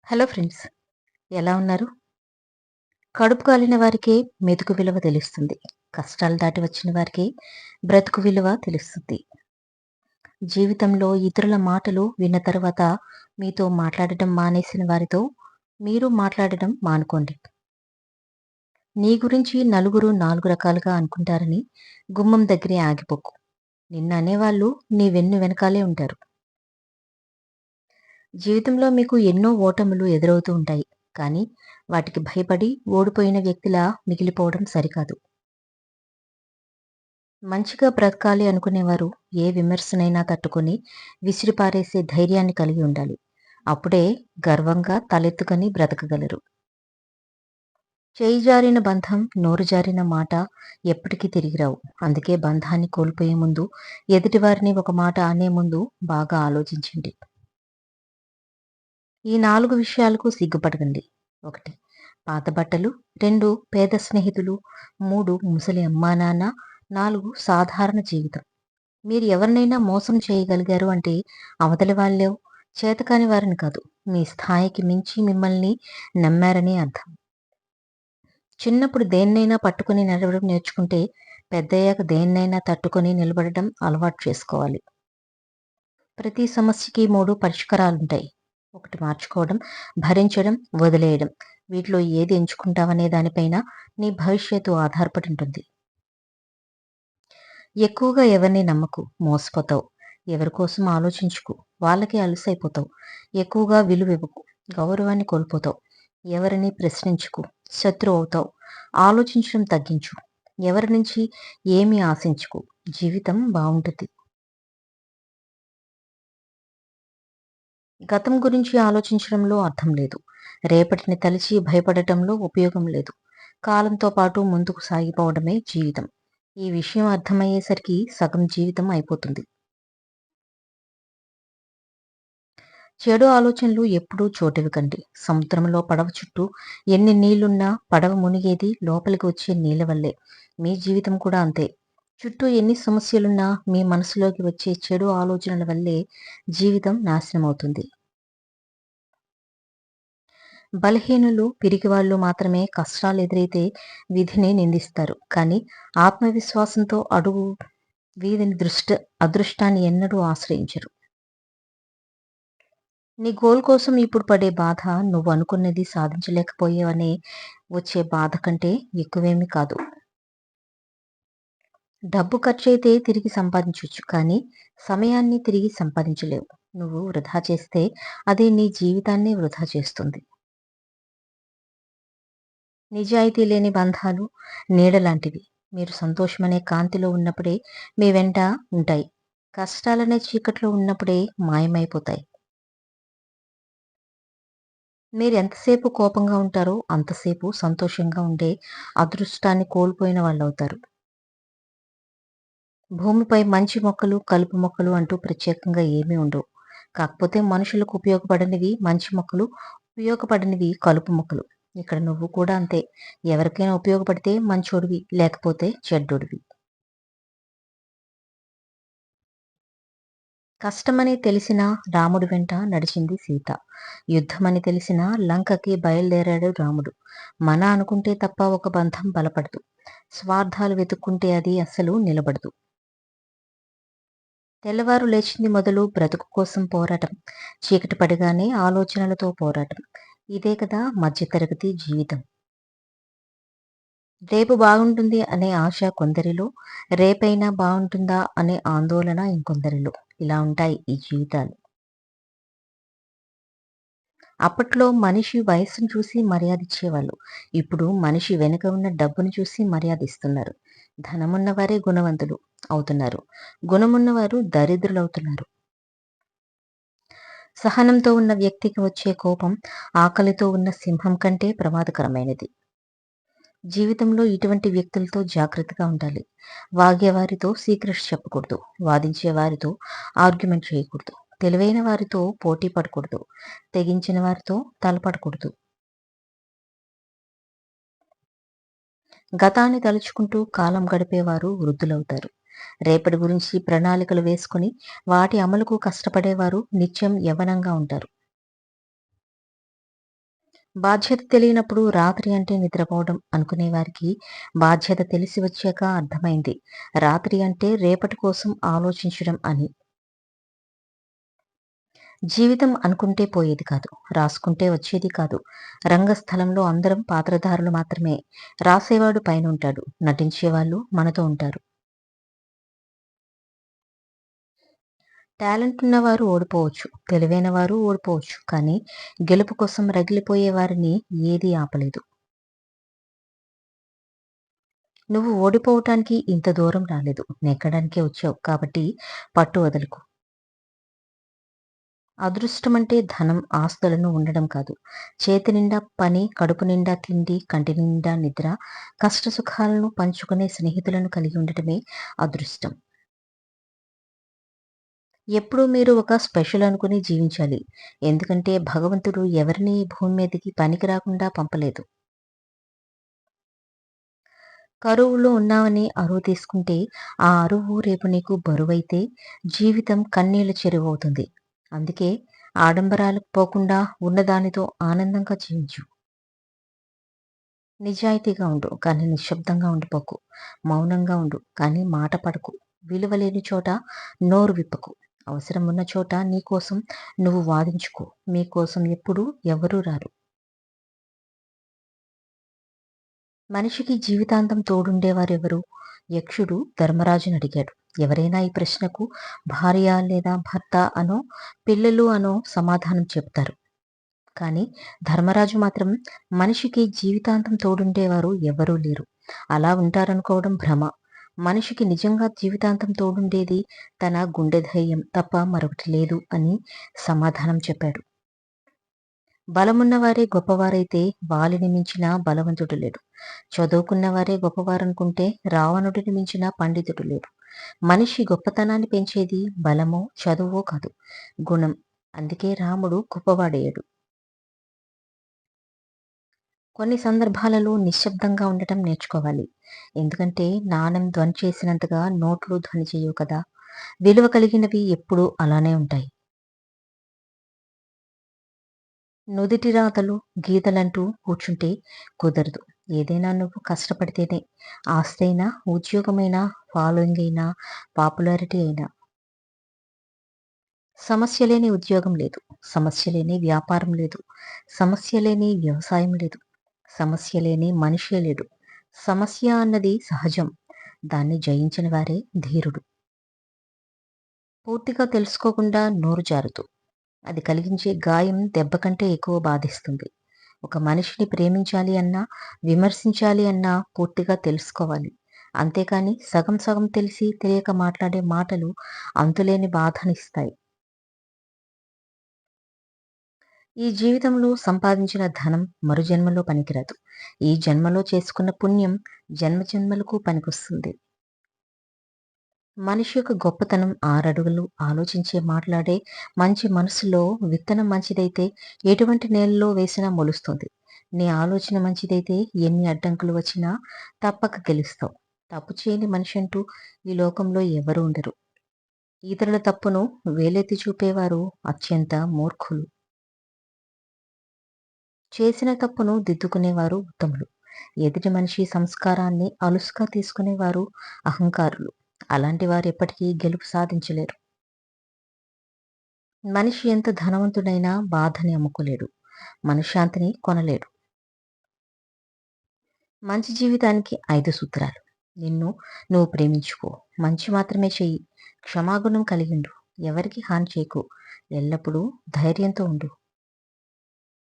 Hello friends, ఎలా ఉన్నారు? కడుపు కాలిన వారికే మెతుకు విలువ తెలుస్తుంది. కష్టాలు దాటి వచ్చిన వారికి బ్రతుకు విలువ తెలుస్తుంది. జీవితంలో ఇతరుల మాటలు విన్న తర్వాత మీతో మాట్లాడటం మానేసిన వారితో మీరు మాట్లాడటం మానుకోండి. నీ గురించి నలుగురు 4 రకాలుగా అనుకుంటారని గుమ్మం దగ్గరే ఆగిపోకు. నిన్ను అనేవాళ్ళు నీ వెనకాలే ఉంటారు. జీవితంలో మీకు ఎన్నో ఓటములు ఎదురవుతూ ఉంటాయి. కానీ వాటికి భయపడి ఓడిపోయిన వ్యక్తిలా మిగిలిపోవడం సరికాదు. మంచిగా బ్రతకాలి అనుకునేవారు ఏ విమర్శనైనా తట్టుకొని విసిరిపారేసే ధైర్యాన్ని కలిగి ఉండాలి. అప్పుడే గర్వంగా తలెత్తుకొని బ్రతకగలరు. చేయి జారిన బంధం, నోరు జారిన మాట ఎప్పటికీ తిరిగిరావు. అందుకే బంధాన్ని కోల్పోయే ముందు, ఎదుటివారిని ఒక మాట అనే ముందు బాగా ఆలోచించండి. ఈ 4 విషయాలకు సిగ్గుపడకండి. 1. పాత బట్టలు. 2. పేద స్నేహితులు. 3. ముసలి అమ్మానాన్న. 4. సాధారణ జీవితం. మీరు ఎవరినైనా మోసం చేయగలిగారు అంటే అవతలి వాళ్ళో చేతకాని వారిని కాదు, మీ స్థాయికి మించి మిమ్మల్ని నమ్మారని అర్థం. చిన్నప్పుడు దేన్నైనా పట్టుకుని నడవడం నేర్చుకుంటే పెద్దయ్యాక దేన్నైనా తట్టుకొని నిలబడడం అలవాటు చేసుకోవాలి. ప్రతి సమస్యకి 3 పరిష్కారాలుంటాయి. 1 మార్చుకోవడం, భరించడం, వదిలేయడం. వీటిలో ఏది ఎంచుకుంటావనే దానిపైన నీ భవిష్యత్తు ఆధారపడి ఉంటుంది. ఎక్కువగా ఎవరిని నమ్మకు, మోసపోతావు. ఎవరి కోసం ఆలోచించుకు, వాళ్ళకే అలుసైపోతావు. ఎక్కువగా విలువివ్వకు, గౌరవాన్ని కోల్పోతావు. ఎవరిని ప్రశ్నించుకు, శత్రువు అవుతావు. ఆలోచించడం తగ్గించు. ఎవరి నుంచి ఏమీ ఆశించుకు, జీవితం బావుంటుంది. గతం గురించి ఆలోచించడంలో అర్థం లేదు. రేపటిని తలిచి భయపడటంలో ఉపయోగం లేదు. కాలంతో పాటు ముందుకు సాగిపోవడమే జీవితం. ఈ విషయం అర్థమయ్యేసరికి సగం జీవితం అయిపోతుంది. చెడు ఆలోచనలు ఎప్పుడూ చోటివ్వకండి. సముద్రంలో పడవ చుట్టూ ఎన్ని నీళ్లున్నా పడవ మునిగేది లోపలికి వచ్చే నీళ్ల వల్లే. మీ జీవితం కూడా అంతే. చుట్టూ ఎన్ని సమస్యలున్నా మీ మనసులోకి వచ్చే చెడు ఆలోచనల వల్లే జీవితం నాశనమవుతుంది. బలహీనులు, పిరికివాళ్ళు మాత్రమే కష్టాలు ఎదురైతే విధిని నిందిస్తారు. కానీ ఆత్మవిశ్వాసంతో అడుగు వీధిని అదృష్టాన్ని ఎన్నడూ ఆశ్రయించరు. నీ గోల్ కోసం ఇప్పుడు పడే బాధ నువ్వు అనుకున్నది సాధించలేకపోయావనే వచ్చే బాధ కంటే ఎక్కువేమీ కాదు. డబ్బు ఖర్చయితే తిరిగి సంపాదించొచ్చు. కానీ సమయాన్ని తిరిగి సంపాదించలేవు. నువ్వు వృధా చేస్తే అది నీ జీవితాన్ని వృధా చేస్తుంది. నిజాయితీ లేని బంధాలు నీడలాంటివి. మీరు సంతోషమనే కాంతిలో ఉన్నప్పుడే మీ వెంట ఉంటాయి. కష్టాలనే చీకట్లో ఉన్నప్పుడే మాయమైపోతాయి. మీరు ఎంతసేపు కోపంగా ఉంటారో అంతసేపు సంతోషంగా ఉండే అదృష్టాన్ని కోల్పోయిన వాళ్ళవుతారు. భూమిపై మంచి మొక్కలు, కలుపు మొక్కలు అంటూ ప్రత్యేకంగా ఏమీ ఉండవు. కాకపోతే మనుషులకు ఉపయోగపడనివి మంచి మొక్కలు, ఉపయోగపడనివి కలుపు మొక్కలు. ఇక్కడ నువ్వు కూడా అంతే. ఎవరికైనా ఉపయోగపడితే మంచోడివి, లేకపోతే చెడ్డోడివి. కష్టమని తెలిసినా రాముడి వెంట నడిచింది సీత. యుద్ధమని తెలిసినా లంకకి బయలుదేరాడు రాముడు. మన అనుకుంటే తప్ప ఒక బంధం బలపడదు. స్వార్థాలు వెతుక్కుంటే అది అస్సలు నిలబడదు. తెల్లవారు లేచింది మొదలు బ్రతుకు కోసం పోరాటం. చీకటి పడగానే ఆలోచనలతో పోరాటం. ఇదే కదా మధ్యతరగతి జీవితం. రేపు బాగుంటుంది అనే ఆశ కొందరిలో, రేపైనా బాగుంటుందా అనే ఆందోళన ఇంకొందరిలో. ఇలా ఉంటాయి ఈ జీవితాలు. అప్పట్లో మనిషి వయస్సును చూసి మర్యాదిచ్చేవాళ్ళు. ఇప్పుడు మనిషి వెనుక ఉన్న డబ్బును చూసి మర్యాదిస్తున్నారు. ధనమున్నవారే గుణవంతులు అవుతున్నారు. గుణమున్నవారు దరిద్రులవుతున్నారు. సహనంతో ఉన్న వ్యక్తికి వచ్చే కోపం ఆకలితో ఉన్న సింహం కంటే ప్రమాదకరమైనది. జీవితంలో ఇటువంటి వ్యక్తులతో జాగ్రత్తగా ఉండాలి. వాగేవారితో సీక్రెట్స్ చెప్పకూడదు. వాదించే వారితో ఆర్గ్యుమెంట్ చేయకూడదు. తెలివైన వారితో పోటీ పడకూడదు. తెగించిన వారితో తలపడకూడదు. గతాన్ని తలుచుకుంటూ కాలం గడిపేవారు వృద్ధులవుతారు. రేపటి గురించి ప్రణాళికలు వేసుకుని వాటి అమలుకు కష్టపడేవారు నిత్యం యవ్వనంగా ఉంటారు. బాధ్యత తెలియనప్పుడు రాత్రి అంటే నిద్రపోవడం అనుకునే వారికి బాధ్యత తెలిసి వచ్చాక అర్థమైంది రాత్రి అంటే రేపటి కోసం ఆలోచించడం అని. జీవితం అనుకుంటే పోయేది కాదు. రాసుకుంటే వచ్చేది కాదు. రంగస్థలంలో అందరం పాత్రధారులు మాత్రమే. రాసేవాడు పైనుంటాడు. నటించేవాళ్ళు మనతో ఉంటారు. టాలెంట్ ఉన్నవారు ఓడిపోవచ్చు. తెలివైన వారు ఓడిపోవచ్చు. కానీ గెలుపు కోసం రగిలిపోయే వారిని ఏదీ ఆపలేదు. నువ్వు ఓడిపోవటానికి ఇంత దూరం రాలేదు. నెగ్గడానికే వచ్చావు. కాబట్టి పట్టు వదలకు. అదృష్టమంటే ధనం, ఆస్తులను ఉండడం కాదు. చేతి నిండా పని, కడుపు నిండా తిండి, కంటి నిండా నిద్ర, కష్టసుఖాలను పంచుకునే స్నేహితులను కలిగి ఉండటమే అదృష్టం. ఎప్పుడూ మీరు ఒక స్పెషల్ అనుకుని జీవించాలి. ఎందుకంటే భగవంతుడు ఎవరిని ఈ భూమి మీదకి పనికి రాకుండా పంపలేదు. కరువులో ఉన్నావని అరువు తీసుకుంటే, ఆ అరువు రేపు నీకు బరువైతే జీవితం కన్నీళ్ల చెరువవుతుంది. అందుకే ఆడంబరాలకు పోకుండా ఉన్నదానితో ఆనందంగా జీవించు. నిజాయితీగా ఉండు. కానీ నిశ్శబ్దంగా ఉండిపోకు. మౌనంగా ఉండు. కానీ మాట పడకు. విలువ లేని చోట నోరు విప్పకు. అవసరం ఉన్న చోట నీకోసం నువ్వు వాదించుకో. మీకోసం ఎప్పుడూ ఎవరూ రారు. మనిషికి జీవితాంతం తోడుండేవారెవరు? యక్షుడు ధర్మరాజుని అడిగాడు. ఎవరైనా ఈ ప్రశ్నకు భార్య లేదా భర్త అనో, పిల్లలు అనో సమాధానం చెప్తారు. కానీ ధర్మరాజు మాత్రం మనిషికి జీవితాంతం తోడుండేవారు ఎవరూ లేరు. అలా ఉంటారనుకోవడం భ్రమ. మనిషికి నిజంగా జీవితాంతం తోడుండేది తన గుండె ధైర్యం తప్ప మరొకటి లేదు అని సమాధానం చెప్పాడు. బలమున్నవారే గొప్పవారైతే వాలిని మించిన బలవంతుడు లేడు. చదువుకున్నవారే గొప్పవారనుకుంటే రావణుడిని మించిన పండితుడు లేడు. మనిషి గొప్పతనాన్ని పెంచేది బలమో చదువో కాదు, గుణం. అందుకే రాముడు గొప్పవాడయ్యాడు. కొన్ని సందర్భాలలో నిశ్శబ్దంగా ఉండటం నేర్చుకోవాలి. ఎందుకంటే నాణెం ధ్వని చేసినంతగా నోట్లు ధ్వని చేయవు కదా. విలువ కలిగినవి ఎప్పుడూ అలానే ఉంటాయి. నుదిటి రాతలు గీతలంటూ కూర్చుంటే కుదరదు. ఏదైనా నువ్వు కష్టపడితేనే. ఆస్తైనా, ఉద్యోగమైనా, ఫాలోయింగ్ అయినా, పాపులారిటీ అయినా. సమస్య లేని ఉద్యోగం లేదు. సమస్య లేని వ్యాపారం లేదు. సమస్య లేని వ్యవసాయం లేదు. సమస్య లేని మనిషే లేడు. సమస్య అన్నది సహజం. దాన్ని జయించిన వారే ధీరుడు. పూర్తిగా తెలుసుకోకుండా నోరు జారుతూ అది కలిగించే గాయం దెబ్బ కంటే ఎక్కువ బాధిస్తుంది. ఒక మనిషిని ప్రేమించాలి అన్నా, విమర్శించాలి అన్నా పూర్తిగా తెలుసుకోవాలి. అంతేకాని సగం సగం తెలిసి తెలియక మాట్లాడే మాటలు అంతులేని బాధనిస్తాయి. ఈ జీవితంలో సంపాదించిన ధనం మరు జన్మలో పనికిరాదు. ఈ జన్మలో చేసుకున్న పుణ్యం జన్మ జన్మలకు పనికొస్తుంది. మనిషి యొక్క గొప్పతనం ఆరడుగులు ఆలోచించే మాట్లాడే మంచి మనసులో విత్తనం మంచిదైతే ఎటువంటి నేలలో వేసినా మొలుస్తుంది. నీ ఆలోచన మంచిదైతే ఎన్ని అడ్డంకులు వచ్చినా తప్పక గెలుస్తావు. తప్పు చేయని మనిషి అంటూ ఈ లోకంలో ఎవరు ఉండరు. ఇతరుల తప్పును వేలెత్తి చూపేవారు అత్యంత మూర్ఖులు. చేసిన తప్పును దిద్దుకునేవారు ఉత్తములు. ఎదుటి మనిషి సంస్కారాన్ని అలుసుగా తీసుకునేవారు అహంకారులు. అలాంటి వారు ఎప్పటికీ గెలుపు సాధించలేరు. మనిషి ఎంత ధనవంతుడైనా బాధని అమ్ముకోలేడు. మనశ్శాంతిని కొనలేడు. మంచి జీవితానికి 5 సూత్రాలు. నిన్ను నువ్వు ప్రేమించుకో. మంచి మాత్రమే చెయ్యి. క్షమాగుణం కలిగిండు. ఎవరికి హాని చేయకు. ఎల్లప్పుడూ ధైర్యంతో ఉండు.